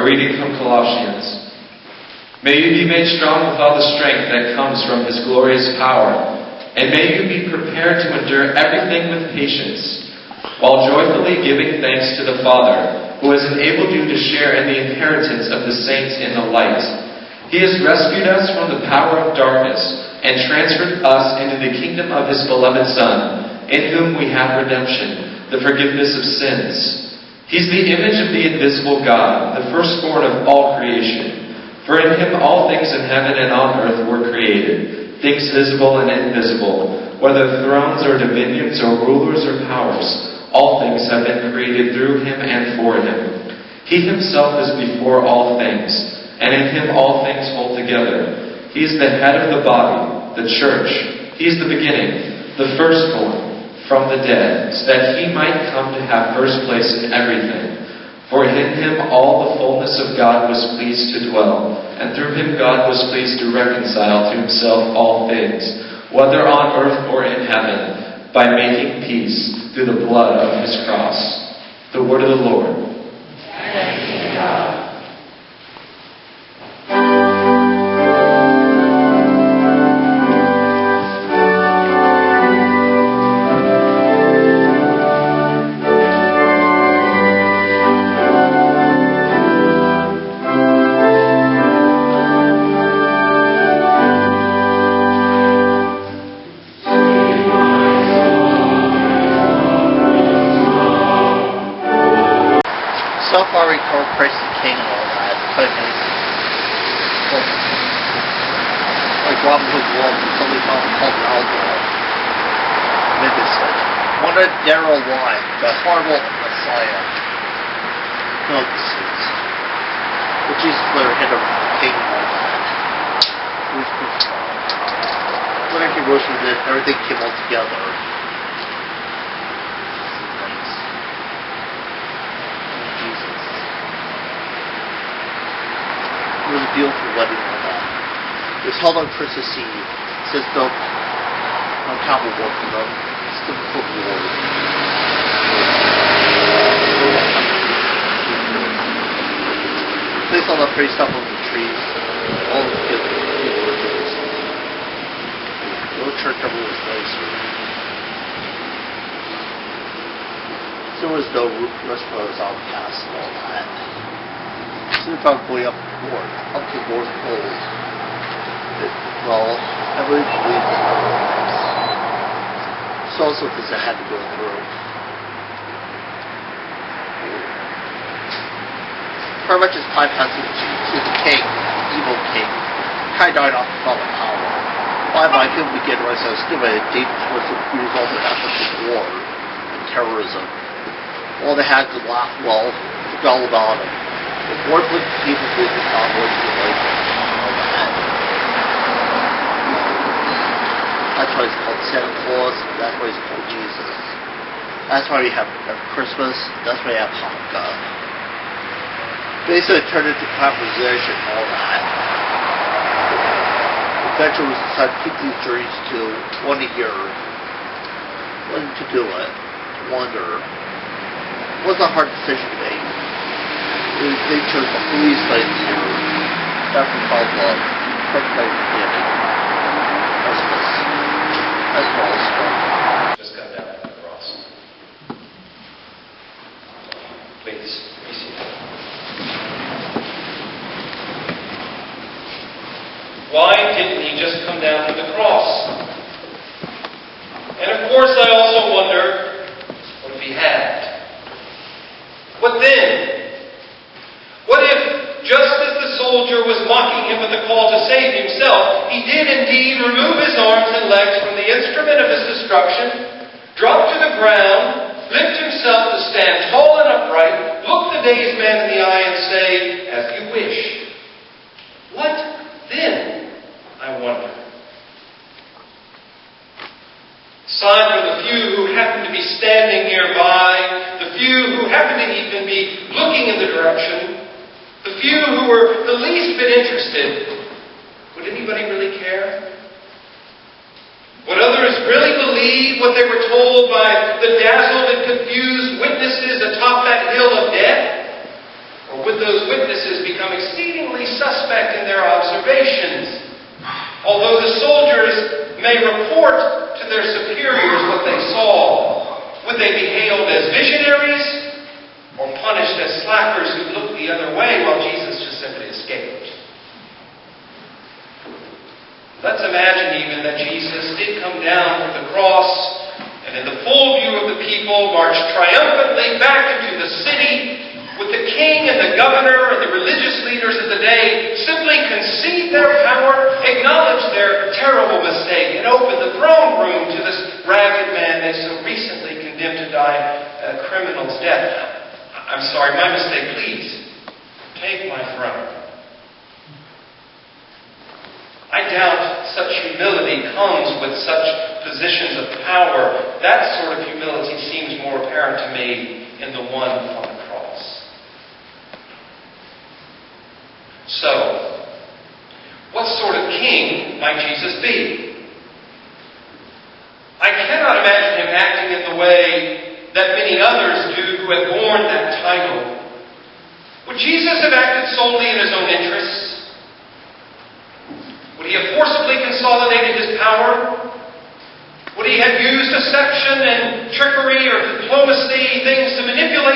reading from Colossians. May you be made strong with all the strength that comes from His glorious power, and may you be prepared to endure everything with patience, while joyfully giving thanks to the Father, who has enabled you to share in the inheritance of the saints in the light. He has rescued us from the power of darkness and transferred us into the kingdom of His beloved Son, in whom we have redemption, the forgiveness of sins. He's the image of the invisible God, the firstborn of all creation. For in Him all things in heaven and on earth were created, things visible and invisible, whether thrones or dominions or rulers or powers. All things have been created through Him and for Him. He Himself is before all things, and in Him all things hold together. He is the head of the body, the church. He is the beginning, the firstborn from the dead, so that He might come to have first place in everything. For in Him all the fullness of God was pleased to dwell, and through Him God was pleased to reconcile to Himself all things, whether on earth or in heaven, by making peace through the blood of His cross. The word of the Lord. Thanks be to God. So far we call Christ the King and all that, but like Robin Hood Wolf, somebody called Aldor. Mibicid. One of Darrow Wine, the horrible Messiah. No, which is the head of the king and all that. Who's crucified. When he rose from it, everything came all together. It was a beautiful wedding and all. It was held on Christmas Eve. It says built on top of one for them. It's the footboard. Placed all the pretty stuff on the trees. All the people were doing. The little church ever was nice. There was no rest for us outcasts and all that. So we found going up north, up to North Pole. Well, everybody believes in other things. It's also because I had to go through. Pretty much his bypassing to the king, evil king. Kind of died off the fall of power. Why my people began to rise as stimulated dangerous was the result of African war and terrorism. All they had to laugh, well, forgot all about it. If more people believe in God, more religion, all that. That's why it's called Santa Claus. That's why it's called Jesus. That's why we have Christmas. That's why we have Hanukkah. Basically, it turned into conversation, all that. Eventually, we decided to keep these journeys to 1 a year. When to do it, to wonder. It wasn't a hard decision to make. They chose the police by the year. Dr. Caldwell, perfect by the beginning. Christmas. That's all it's from. Just got down from the cross. Please, be seated. Why didn't He just come down to the cross? And of course I also wonder, what if He had? What then? What if, just as the soldier was mocking him with the call to save himself, he did indeed remove his arms and legs from the instrument of his destruction, drop to the ground, lift himself to stand tall and upright, look the dazed man in the eye and say, "As you wish." What then, I wonder? Aside from the few who happen to be standing nearby, the few who happen to even be looking in the direction, the few who were the least bit interested, would anybody really care? Would others really believe what they were told by the dazzled and confused witnesses atop that hill of death? Or would those witnesses become exceedingly suspect in their observations. Although the soldiers may report to their superiors what they saw, would they be hailed as visionaries or punished as slackers who looked the other way while Jesus just simply escaped? Let's imagine even that Jesus did come down from the cross and in the full view of the people marched triumphantly back into the city with the king and the governor and the religious leaders of the day simply concede their power, acknowledge their terrible mistake, and open the throne room to this ragged man they so recently condemned to die a criminal's death. I'm sorry, my mistake. Please, take my throne. I doubt such humility comes with such positions of power. That sort of humility seems more apparent to me in the one on the cross. So, what sort of king might Jesus be? I cannot imagine him acting in the way that many others do who have borne that title. Would Jesus have acted solely in his own interests? Would he have forcibly consolidated his power? Would he have used deception and trickery or diplomacy, things to manipulate